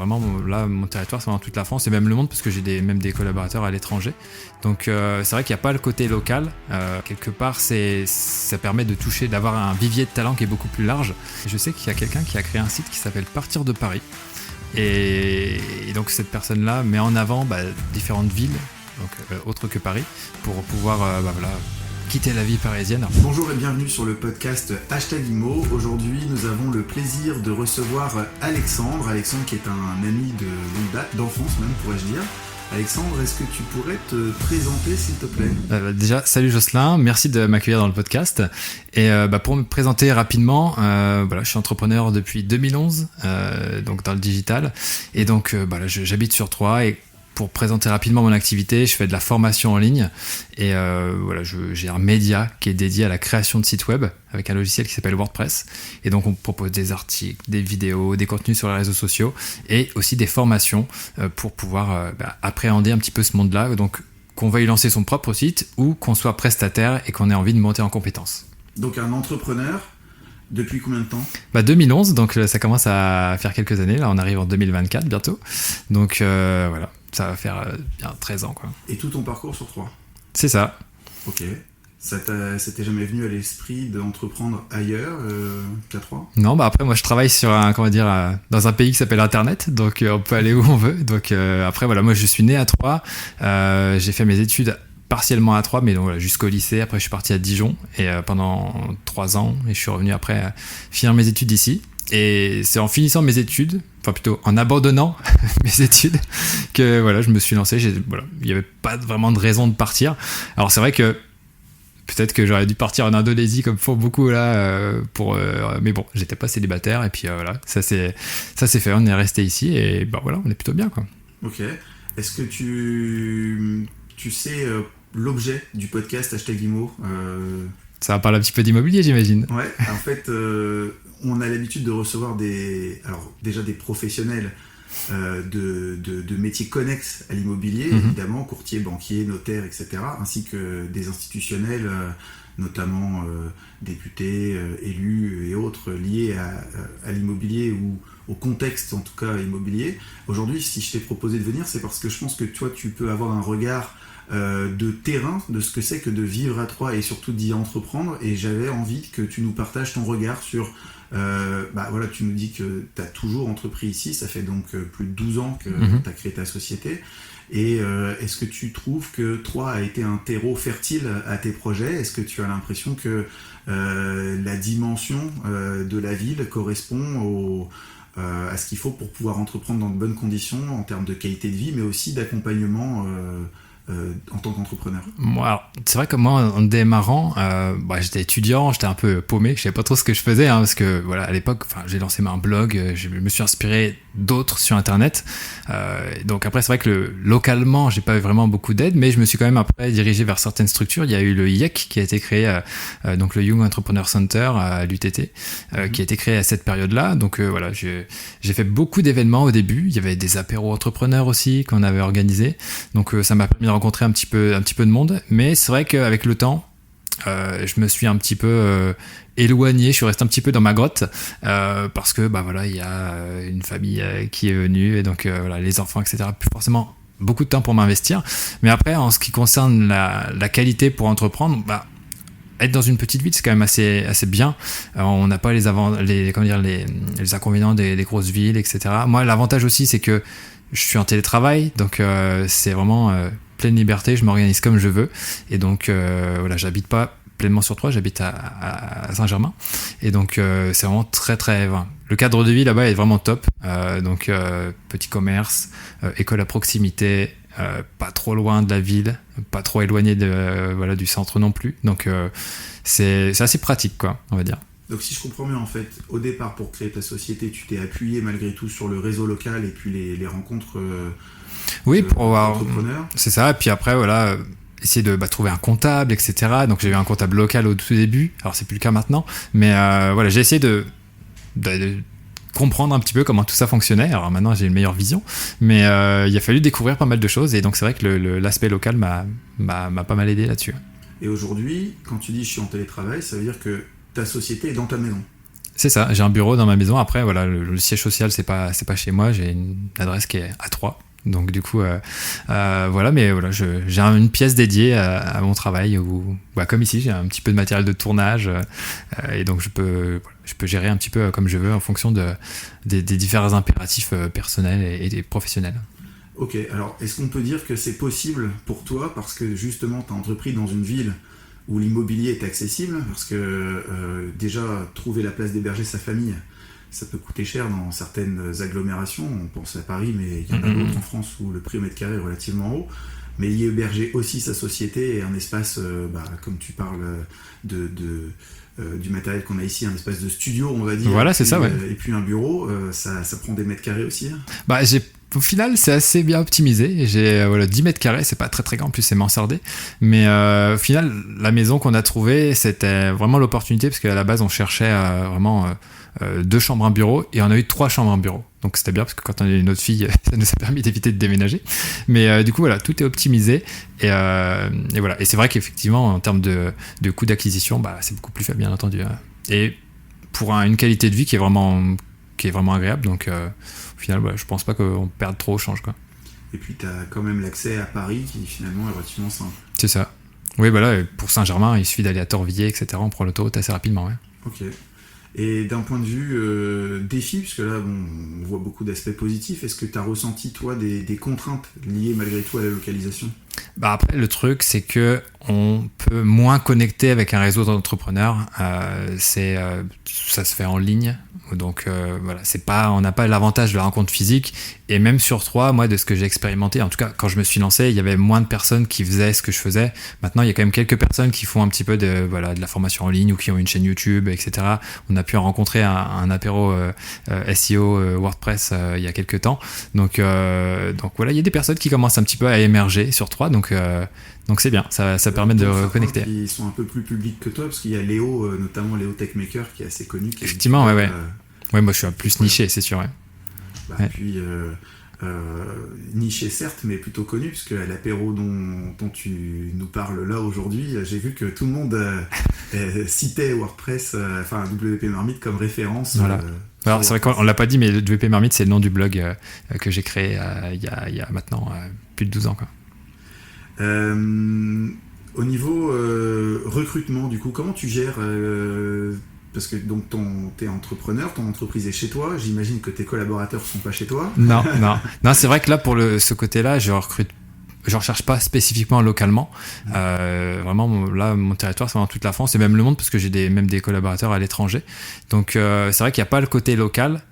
vraiment, là, mon territoire, c'est vraiment toute la France et même le monde, parce que j'ai même des collaborateurs à l'étranger. Donc, c'est vrai qu'il n'y a pas le côté local. Quelque part, ça permet de toucher, d'avoir un vivier de talent qui est beaucoup plus large. Je sais qu'il y a quelqu'un qui a créé un site qui s'appelle Partir de Paris. Et donc, cette personne-là met en avant différentes villes, donc, autres que Paris, pour pouvoir quitter la vie parisienne. Bonjour et bienvenue sur le podcast #IMO. Aujourd'hui, nous avons le plaisir de recevoir Alexandre. Alexandre qui est un ami de longue date, d'enfance même pourrais-je dire. Alexandre, est-ce que tu pourrais te présenter s'il te plaît ? Déjà, salut Jocelyn, merci de m'accueillir dans le podcast. Et pour me présenter rapidement, je suis entrepreneur depuis 2011, donc dans le digital. Et donc j'habite sur Troyes et pour présenter rapidement mon activité, je fais de la formation en ligne et j'ai un média qui est dédié à la création de sites web avec un logiciel qui s'appelle WordPress. Et donc on propose des articles, des vidéos, des contenus sur les réseaux sociaux et aussi des formations pour pouvoir appréhender un petit peu ce monde-là. Donc qu'on veuille lancer son propre site ou qu'on soit prestataire et qu'on ait envie de monter en compétences. Donc un entrepreneur. Depuis combien de temps ? 2011, donc ça commence à faire quelques années. Là, on arrive en 2024 bientôt. Donc voilà, ça va faire bien 13 ans, quoi. Et tout ton parcours sur Troyes ? C'est ça. Ok. Ça t'est jamais venu à l'esprit d'entreprendre ailleurs qu'à Troyes ? Non, après moi je travaille sur dans un pays qui s'appelle Internet, donc on peut aller où on veut. Donc après voilà, moi je suis né à Troyes. J'ai fait mes études partiellement à Troyes, mais donc voilà, jusqu'au lycée. Après, je suis parti à Dijon et pendant 3 ans, et je suis revenu après finir mes études ici. Et c'est en finissant mes études, enfin plutôt en abandonnant mes études, que voilà, je me suis lancé. Il n'y avait pas vraiment de raison de partir. Alors c'est vrai que peut-être que j'aurais dû partir en Indonésie comme font beaucoup là, mais bon, j'étais pas célibataire et puis voilà, ça s'est fait. On est resté ici et voilà, on est plutôt bien, quoi. Ok. Est-ce que tu sais l'objet du podcast #IMO Ça va parler un petit peu d'immobilier, j'imagine. Ouais, en fait, on a l'habitude de recevoir des professionnels de métiers connexes à l'immobilier, évidemment, courtiers, banquiers, notaires, etc., ainsi que des institutionnels, notamment députés, élus et autres liés à l'immobilier ou au contexte, en tout cas, immobilier. Aujourd'hui, si je t'ai proposé de venir, c'est parce que je pense que toi, tu peux avoir un regard de terrain, de ce que c'est que de vivre à Troyes et surtout d'y entreprendre, et j'avais envie que tu nous partages ton regard sur tu nous dis que tu as toujours entrepris ici, ça fait donc plus de 12 ans que tu as créé ta société, et est-ce que tu trouves que Troyes a été un terreau fertile à tes projets ? Est-ce que tu as l'impression que la dimension de la ville correspond à ce qu'il faut pour pouvoir entreprendre dans de bonnes conditions en termes de qualité de vie, mais aussi d'accompagnement en tant qu'entrepreneur ? C'est vrai que moi, en démarrant, j'étais étudiant, j'étais un peu paumé, je savais pas trop ce que je faisais, parce que voilà, à l'époque, j'ai lancé un blog, je me suis inspiré d'autres sur Internet. Donc après, c'est vrai que localement, j'ai pas eu vraiment beaucoup d'aide, mais je me suis quand même après dirigé vers certaines structures. Il y a eu le IEC qui a été créé, donc le Young Entrepreneur Center à l'UTT, qui a été créé à cette période-là. Donc voilà, j'ai fait beaucoup d'événements au début. Il y avait des apéros entrepreneurs aussi qu'on avait organisés. Donc ça m'a permis de rencontrer un petit peu de monde. Mais c'est vrai qu'avec le temps, je me suis un petit peu éloigné, je suis resté un petit peu dans ma grotte parce que il y a une famille qui est venue et donc les enfants, etc. Plus forcément beaucoup de temps pour m'investir. Mais après, en ce qui concerne la qualité pour entreprendre, être dans une petite ville, c'est quand même assez bien. On n'a pas les inconvénients des grosses villes, etc. Moi, l'avantage aussi, c'est que je suis en télétravail, donc c'est vraiment pleine liberté, je m'organise comme je veux. Et donc, j'habite pas pleinement sur Troyes, j'habite à Saint-Germain. Et donc, c'est vraiment très, très... le cadre de vie là-bas est vraiment top. Donc, petit commerce, école à proximité, pas trop loin de la ville, pas trop éloigné du centre non plus. Donc, c'est assez pratique, quoi, on va dire. Donc si je comprends bien, en fait, au départ, pour créer ta société, tu t'es appuyé malgré tout sur le réseau local et puis les rencontres d'entrepreneurs. C'est ça, et puis après, essayer de trouver un comptable, etc. Donc j'ai eu un comptable local au tout début, alors c'est plus le cas maintenant, mais j'ai essayé de comprendre un petit peu comment tout ça fonctionnait. Alors maintenant j'ai une meilleure vision, mais il a fallu découvrir pas mal de choses, et donc c'est vrai que l'aspect local m'a pas mal aidé là-dessus. Et aujourd'hui, quand tu dis je suis en télétravail, ça veut dire que ta société est dans ta maison ? C'est ça, j'ai un bureau dans ma maison. Après, voilà, le siège social, c'est pas chez moi. J'ai une adresse qui est à Troyes. Donc du coup, voilà, mais voilà, j'ai une pièce dédiée à mon travail où, comme ici, j'ai un petit peu de matériel de tournage et donc je peux gérer un petit peu comme je veux en fonction des différents impératifs personnels et professionnels. Ok, alors est-ce qu'on peut dire que c'est possible pour toi parce que justement tu as entrepris dans une ville où l'immobilier est accessible, parce que déjà trouver la place d'héberger sa famille, ça peut coûter cher dans certaines agglomérations, on pense à Paris, mais il y en a d'autres en France où le prix au mètre carré est relativement haut, mais y héberger aussi sa société et un espace, comme tu parles du matériel qu'on a ici, un espace de studio, on va dire. Voilà, c'est ça, ouais. Et puis un bureau, ça prend des mètres carrés aussi. Au final, c'est assez bien optimisé. J'ai 10 mètres carrés, c'est pas très très grand, en plus c'est mansardé. Mais au final, la maison qu'on a trouvée, c'était vraiment l'opportunité, parce qu'à la base, on cherchait vraiment 2 chambres, un bureau, et on a eu 3 chambres, un bureau. Donc c'était bien, parce que quand on a eu une autre fille, ça nous a permis d'éviter de déménager. Mais du coup, voilà, tout est optimisé. Et voilà. Et c'est vrai qu'effectivement, en termes de coût d'acquisition, c'est beaucoup plus faible, bien entendu. Et pour une qualité de vie qui est vraiment agréable. Donc au final, je pense pas qu'on perde trop au change, quoi. Et puis tu as quand même l'accès à Paris qui finalement est relativement simple. C'est ça. Oui, pour Saint-Germain, il suffit d'aller à Torvilliers, etc. On prend l'autoroute assez rapidement. Ouais. Ok. Et d'un point de vue défi, puisque là on voit beaucoup d'aspects positifs, est-ce que tu as ressenti toi des contraintes liées malgré tout à la localisation ? Après, le truc, c'est que on peut moins connecter avec un réseau d'entrepreneurs. Ça se fait en ligne. Donc voilà, on n'a pas l'avantage de la rencontre physique. Et même sur Troyes, moi, de ce que j'ai expérimenté, en tout cas, quand je me suis lancé, il y avait moins de personnes qui faisaient ce que je faisais. Maintenant, il y a quand même quelques personnes qui font un petit peu de la formation en ligne ou qui ont une chaîne YouTube, etc. On a pu rencontrer un apéro SEO WordPress il y a quelques temps. Donc voilà, il y a des personnes qui commencent un petit peu à émerger sur Troyes. Donc c'est bien, ça permet de reconnecter. Ils sont un peu plus publics que toi, parce qu'il y a Léo, notamment Léo Techmaker, qui est assez connu. Effectivement, ouais. Ouais, moi je suis un plus niché, c'est sûr. Ouais. Puis niché certes, mais plutôt connu, puisque à l'apéro dont tu nous parles là aujourd'hui, j'ai vu que tout le monde citait WordPress, WP Marmite comme référence. Voilà. Alors c'est vrai qu'on l'a pas dit, mais WP Marmite, c'est le nom du blog que j'ai créé il y a maintenant plus de 12 ans, quoi. Au niveau recrutement, du coup, comment tu gères parce que donc t'es entrepreneur, ton entreprise est chez toi, j'imagine que tes collaborateurs sont pas chez toi. Non, c'est vrai que là, pour ce côté-là, je recherche pas spécifiquement localement. Vraiment, là, mon territoire, c'est vraiment toute la France et même le monde, parce que j'ai même des collaborateurs à l'étranger. Donc, c'est vrai qu'il n'y a pas le côté local.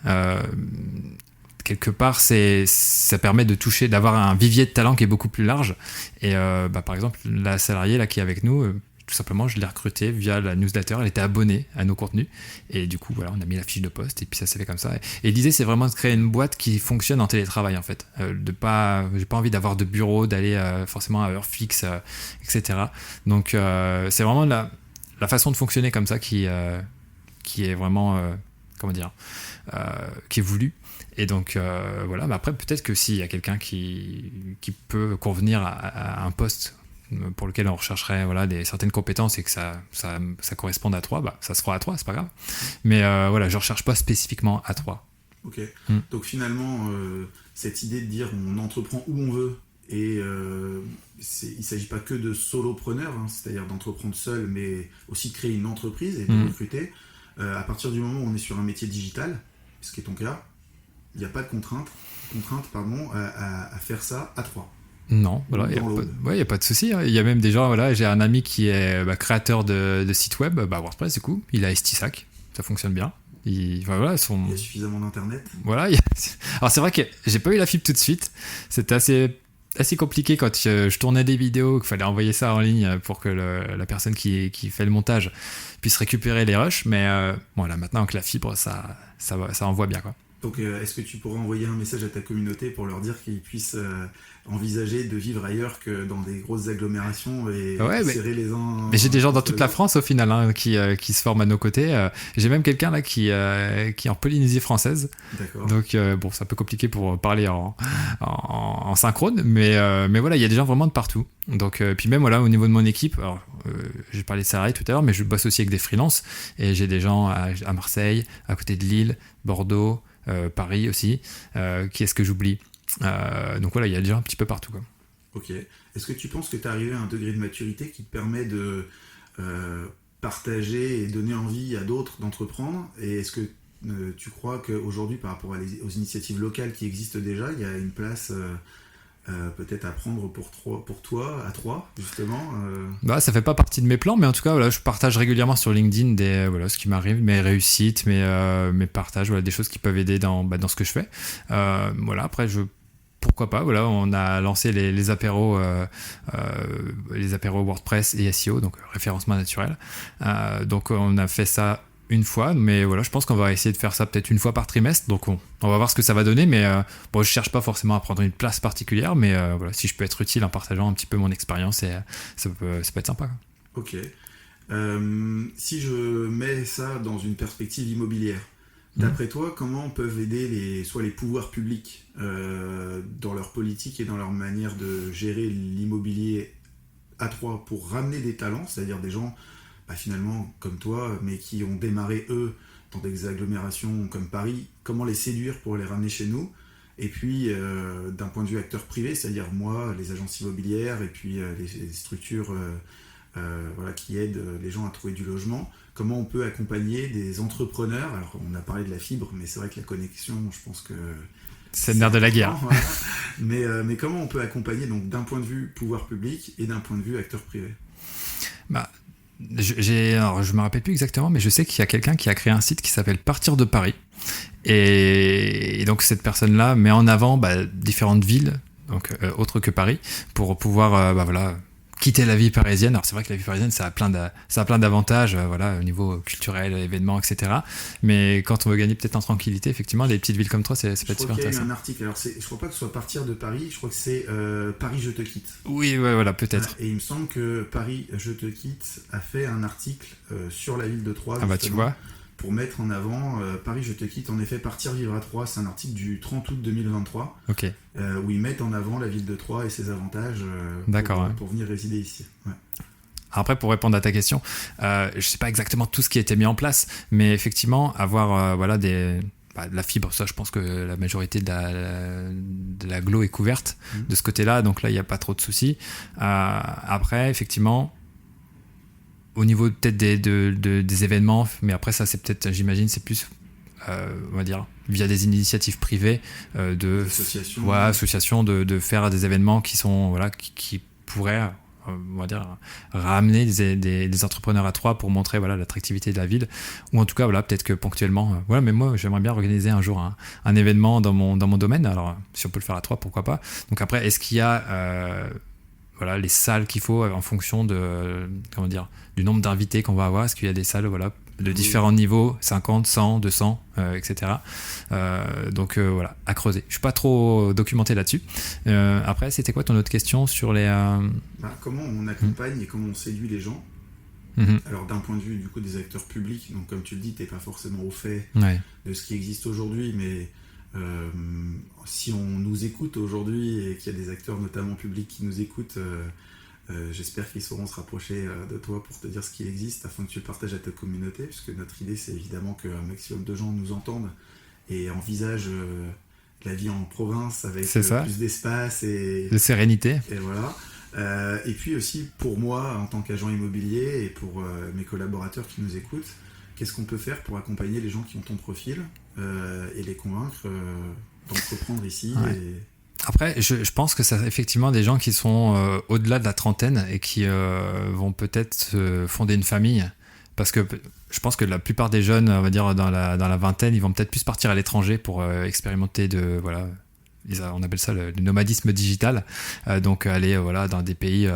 Quelque part, ça permet d'avoir un vivier de talent qui est beaucoup plus large. Et par exemple, la salariée là qui est avec nous, tout simplement, je l'ai recrutée via la newsletter. Elle était abonnée à nos contenus. Et du coup, voilà, on a mis la fiche de poste et puis ça s'est fait comme ça. Et l'idée, c'est vraiment de créer une boîte qui fonctionne en télétravail, en fait. J'ai pas envie d'avoir de bureau, d'aller forcément à heure fixe, etc. Donc, c'est vraiment la façon de fonctionner comme ça qui est vraiment, qui est voulue. Et donc, voilà. Mais après, peut-être que s'il y a quelqu'un qui peut convenir à un poste pour lequel on rechercherait certaines compétences et que ça corresponde à Troyes, ça se fera à Troyes, c'est pas grave. Mais je recherche pas spécifiquement à Troyes. Ok. Donc finalement, cette idée de dire on entreprend où on veut et il s'agit pas que de solopreneur, c'est-à-dire d'entreprendre seul, mais aussi de créer une entreprise et de recruter. À partir du moment où on est sur un métier digital, ce qui est ton cas, il n'y a pas de contrainte à faire ça à Troyes. Non, voilà, il n'y a pas de souci. Il y a même des gens, j'ai un ami qui est créateur de sites web, WordPress du coup, il a Estisac, ça fonctionne bien. Il y a suffisamment d'internet. Voilà. Alors c'est vrai que j'ai pas eu la fibre tout de suite, c'était assez compliqué quand je tournais des vidéos, qu'il fallait envoyer ça en ligne pour que la personne qui fait le montage puisse récupérer les rushs, mais là maintenant avec la fibre, ça envoie bien, quoi. Donc, est-ce que tu pourrais envoyer un message à ta communauté pour leur dire qu'ils puissent envisager de vivre ailleurs que dans des grosses agglomérations et serrer les uns... Mais j'ai des gens dans toute la France au final hein, qui se forment à nos côtés. J'ai même quelqu'un là qui est en Polynésie française. D'accord. Donc bon, c'est un peu compliqué pour parler en synchrone, mais voilà, il y a des gens vraiment de partout. Donc puis même voilà au niveau de mon équipe, alors j'ai parlé de salariés tout à l'heure, mais je bosse aussi avec des freelances et j'ai des gens à Marseille, à côté de Lille, Bordeaux, Paris aussi. Qui est-ce que j'oublie? Donc voilà, il y a des gens un petit peu partout quoi. Ok. Est-ce que tu penses que tu es arrivé à un degré de maturité qui te permet de partager et donner envie à d'autres d'entreprendre? Et est-ce que tu crois qu'aujourd'hui, par rapport aux initiatives locales qui existent déjà, il y a une place peut-être à prendre pour toi, à trois, justement Bah, ça fait pas partie de mes plans, mais en tout cas, voilà, je partage régulièrement sur LinkedIn ce qui m'arrive, mes réussites, mes partages, voilà, des choses qui peuvent aider dans ce que je fais. Voilà, après, pourquoi pas, voilà, on a lancé les apéros WordPress et SEO, donc référencement naturel. Donc on a fait ça une fois, mais voilà, je pense qu'on va essayer de faire ça peut-être une fois par trimestre, donc on va voir ce que ça va donner, mais bon, je cherche pas forcément à prendre une place particulière, mais voilà, si je peux être utile en partageant un petit peu mon expérience, ça peut être sympa. Ok. Si je mets ça dans une perspective immobilière, d'après toi, comment peuvent aider soit les pouvoirs publics dans leur politique et dans leur manière de gérer l'immobilier à Troyes pour ramener des talents, c'est-à-dire des gens finalement comme toi, mais qui ont démarré eux dans des agglomérations comme Paris, comment les séduire pour les ramener chez nous? Et puis d'un point de vue acteur privé, c'est-à-dire moi, les agences immobilières et puis les structures voilà, qui aident les gens à trouver du logement, comment on peut accompagner des entrepreneurs? Alors on a parlé de la fibre, mais c'est vrai que la connexion, je pense que c'est le nerf de la guerre. Voilà. Mais comment on peut accompagner donc d'un point de vue pouvoir public et d'un point de vue acteur privé? Bah, alors je me rappelle plus exactement, mais je sais qu'il y a quelqu'un qui a créé un site qui s'appelle Partir de Paris, et donc cette personne-là met en avant différentes villes, donc autres que Paris, pour pouvoir voilà, quitter la vie parisienne. Alors c'est vrai que la vie parisienne, ça a plein d'avantages, voilà, au niveau culturel, événements, etc. Mais quand on veut gagner peut-être en tranquillité, effectivement, les petites villes comme toi, ça peut être super intéressant. Je crois qu'il y a eu un article, alors je crois pas que ce soit Partir de Paris, je crois que c'est Paris je te quitte. Oui, ouais, voilà, peut-être. Et il me semble que Paris je te quitte a fait un article sur la ville de Troyes. Ah bah tu vois. Pour mettre en avant Paris je te quitte, en effet, partir vivre à Troyes, c'est un article du 30 août 2023, okay. Où ils mettent en avant la ville de Troyes et ses avantages pour venir résider ici. Ouais. Après, pour répondre à ta question, je sais pas exactement tout ce qui a été mis en place, mais effectivement, avoir voilà, de la fibre, ça je pense que la majorité de l'agglo est couverte de ce côté-là, donc là il n'y a pas trop de soucis. Après, effectivement, au niveau peut-être des événements, mais après ça c'est peut-être, j'imagine, c'est plus on va dire via des initiatives privées associations de faire des événements qui sont voilà qui pourraient on va dire ramener des entrepreneurs à Troyes pour montrer voilà l'attractivité de la ville, ou en tout cas voilà peut-être que ponctuellement voilà, mais moi j'aimerais bien organiser un jour un événement dans mon domaine, alors si on peut le faire à Troyes, pourquoi pas. Donc après, est-ce qu'il y a voilà, les salles qu'il faut en fonction du nombre d'invités qu'on va avoir? Est-ce qu'il y a des salles voilà, de différents niveaux, 50, 100, 200, etc. Donc voilà, à creuser. Je suis pas trop documenté là-dessus. Après, c'était quoi ton autre question sur les... comment on accompagne et comment on séduit les gens? Alors d'un point de vue du coup des acteurs publics, donc comme tu le dis, t'es pas forcément au fait de ce qui existe aujourd'hui, mais si on nous écoute aujourd'hui et qu'il y a des acteurs notamment publics qui nous écoutent, j'espère qu'ils sauront se rapprocher de toi pour te dire ce qui existe afin que tu le partages à ta communauté, puisque notre idée c'est évidemment qu'un maximum de gens nous entendent et envisagent la vie en province avec plus d'espace et de sérénité. Et voilà. Et puis aussi pour moi en tant qu'agent immobilier et pour mes collaborateurs qui nous écoutent, qu'est-ce qu'on peut faire pour accompagner les gens qui ont ton profil et les convaincre d'entreprendre ici Après, je pense que c'est effectivement des gens qui sont au-delà de la trentaine et qui vont peut-être fonder une famille. Parce que je pense que la plupart des jeunes, on va dire dans la vingtaine, ils vont peut-être plus partir à l'étranger pour expérimenter on appelle ça le nomadisme digital. Donc aller dans des pays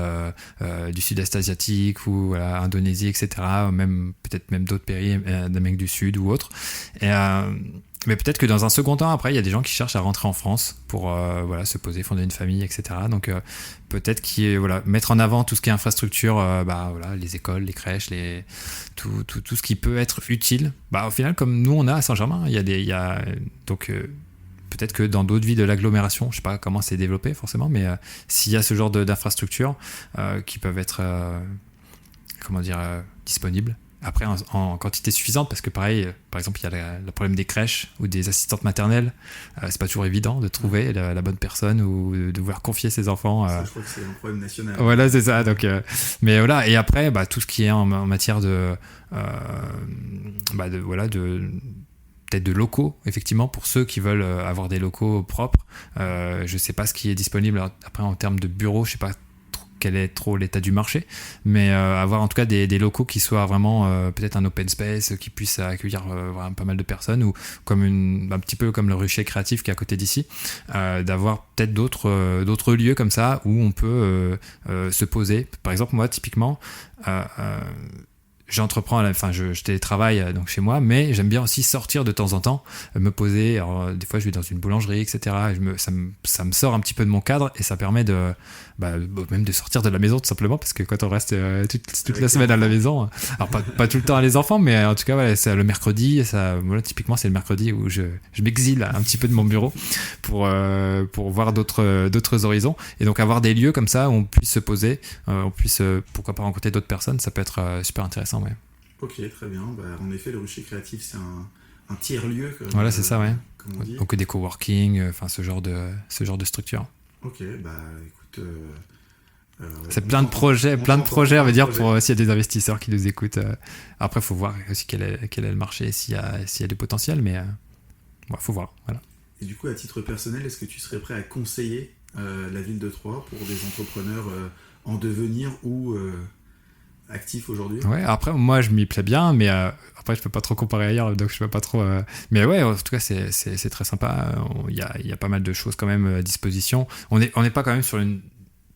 du sud-est asiatique ou voilà, Indonésie, etc. Peut-être même d'autres pays d'Amérique du Sud ou autres. Mais peut-être que dans un second temps, après, il y a des gens qui cherchent à rentrer en France pour se poser, fonder une famille, etc. Donc peut-être mettre en avant tout ce qui est infrastructure, les écoles, les crèches, tout ce qui peut être utile. Au final, comme nous on a à Saint-Germain, peut-être que dans d'autres villes de l'agglomération, je sais pas comment c'est développé forcément, mais s'il y a ce genre d'infrastructures qui peuvent être disponibles. Après, en quantité suffisante, parce que pareil, par exemple, il y a le problème des crèches ou des assistantes maternelles. C'est pas toujours évident de trouver la bonne personne ou de devoir confier ses enfants. Ça, je crois que c'est un problème national. Voilà, c'est ça. Donc, mais voilà. Et après, tout ce qui est en matière peut-être de locaux, effectivement, pour ceux qui veulent avoir des locaux propres. Je sais pas ce qui est disponible après en termes de bureaux. Je sais pas quel est trop l'état du marché, mais avoir en tout cas des locaux qui soient vraiment peut-être un open space qui puisse accueillir vraiment pas mal de personnes, ou comme un petit peu comme le rucher créatif qui est à côté d'ici, d'avoir peut-être d'autres lieux comme ça où on peut se poser. Par exemple, moi typiquement je télétravaille donc chez moi, mais j'aime bien aussi sortir de temps en temps, me poser. Alors, des fois, je vais dans une boulangerie, etc. Ça me sort un petit peu de mon cadre et ça permet même de sortir de la maison tout simplement, parce que quand on reste toute la semaine à la maison, alors pas tout le temps à les enfants, mais en tout cas, c'est le mercredi. Typiquement, c'est le mercredi où je m'exile un petit peu de mon bureau pour voir d'autres horizons. Et donc, avoir des lieux comme ça où on puisse se poser, on puisse pourquoi pas rencontrer d'autres personnes, ça peut être super intéressant. Ouais. Ok, très bien. En effet, le rucher créatif, c'est un tiers-lieu. Voilà, c'est ça, ouais. Comme on dit. Donc des coworking, ce genre de structure. Ok, écoute... c'est plein de projets, on va dire, pour s'il y a des investisseurs qui nous écoutent. Après, il faut voir aussi quel est le marché, s'il y a du potentiel, mais faut voir. Voilà. Et du coup, à titre personnel, est-ce que tu serais prêt à conseiller la ville de Troyes pour des entrepreneurs en devenir ou actifs aujourd'hui ? Ouais, après, moi, je m'y plais bien, mais après, je peux pas trop comparer ailleurs, donc je peux pas trop... Mais ouais, en tout cas, c'est très sympa. Il y a pas mal de choses quand même à disposition. On n'est pas quand même sur une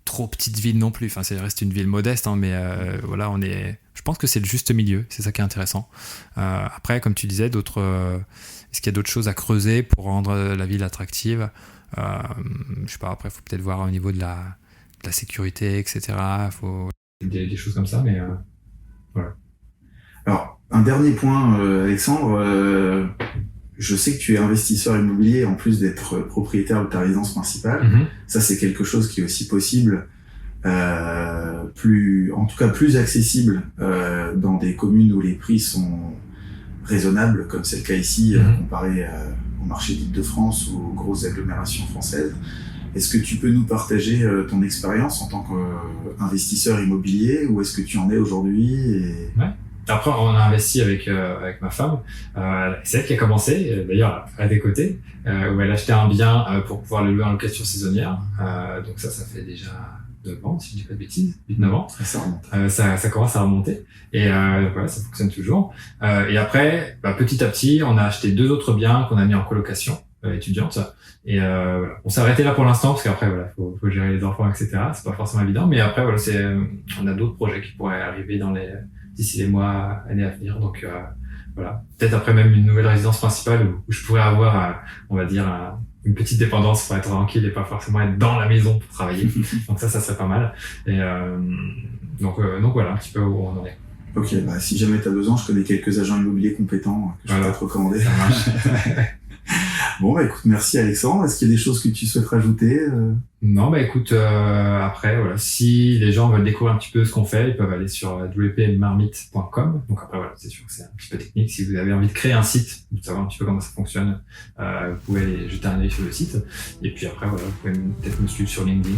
trop petite ville non plus. Enfin, ça reste une ville modeste, mais je pense que c'est le juste milieu. C'est ça qui est intéressant. Après, comme tu disais, est-ce qu'il y a d'autres choses à creuser pour rendre la ville attractive ? Je sais pas. Après, il faut peut-être voir au niveau de la sécurité, etc. Faut des choses comme ça, mais voilà. Alors, un dernier point, Alexandre. Je sais que tu es investisseur immobilier en plus d'être propriétaire de ta résidence principale. Mm-hmm. Ça, c'est quelque chose qui est aussi possible, plus accessible dans des communes où les prix sont raisonnables, comme c'est le cas ici, comparé au marché d'Île-de-France ou aux grosses agglomérations françaises. Est-ce que tu peux nous partager ton expérience en tant qu'investisseur immobilier, où est-ce que tu en es aujourd'hui Ouais. Après, on a investi avec ma femme. C'est elle qui a commencé, d'ailleurs, à tes côtés, où elle achetait un bien pour pouvoir le louer en location saisonnière. Donc ça fait déjà 9 ans, si je dis pas de bêtises, 8-9 ans. Ça commence à remonter. Et voilà, ça fonctionne toujours. Et après, petit à petit, on a acheté 2 autres biens qu'on a mis en colocation étudiante. Et voilà. On s'est arrêté là pour l'instant, parce qu'après, voilà, faut gérer les enfants, etc. C'est pas forcément évident. Mais après, voilà, on a d'autres projets qui pourraient arriver d'ici les mois, années à venir. Donc voilà, peut-être après même une nouvelle résidence principale où je pourrais avoir, on va dire, une petite dépendance pour être tranquille et pas forcément être dans la maison pour travailler. Donc ça serait pas mal. Et donc voilà un petit peu où on en est. Ok, si jamais tu as besoin, je connais quelques agents immobiliers compétents que je peux te recommander. Ça marche. Bon, écoute, merci Alexandre. Est-ce qu'il y a des choses que tu souhaites rajouter Non, écoute, après, voilà, si les gens veulent découvrir un petit peu ce qu'on fait, ils peuvent aller sur wpmarmite.com. Donc après, voilà, c'est sûr que c'est un petit peu technique. Si vous avez envie de créer un site, de savoir un petit peu comment ça fonctionne, vous pouvez aller jeter un œil sur le site. Et puis après, voilà, vous pouvez peut-être me suivre sur LinkedIn.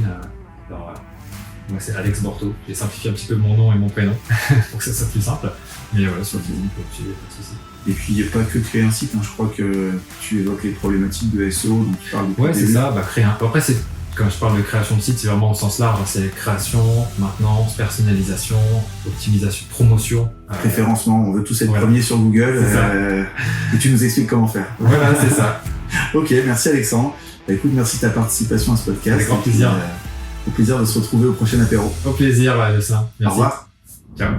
Moi, c'est Alex Borto. J'ai simplifié un petit peu mon nom et mon prénom pour que ça soit plus simple. Mais voilà, sur LinkedIn, vous pouvez suivre, pas de souci. Et puis, il n'y a pas que créer un site, je crois que tu évoques les problématiques de SEO, donc tu parles de... Ouais, c'est ça, créer un... Après, quand je parle de création de site, c'est vraiment au sens large, c'est création, maintenance, personnalisation, optimisation, promotion. Référencement, on veut tous être premiers sur Google, et tu nous expliques comment faire. Voilà, c'est ça. Ok, merci Alexandre. Bah, écoute, merci de ta participation à ce podcast. Avec grand plaisir. Au plaisir de se retrouver au prochain apéro. Au plaisir, ça. Merci. Au revoir. Ciao.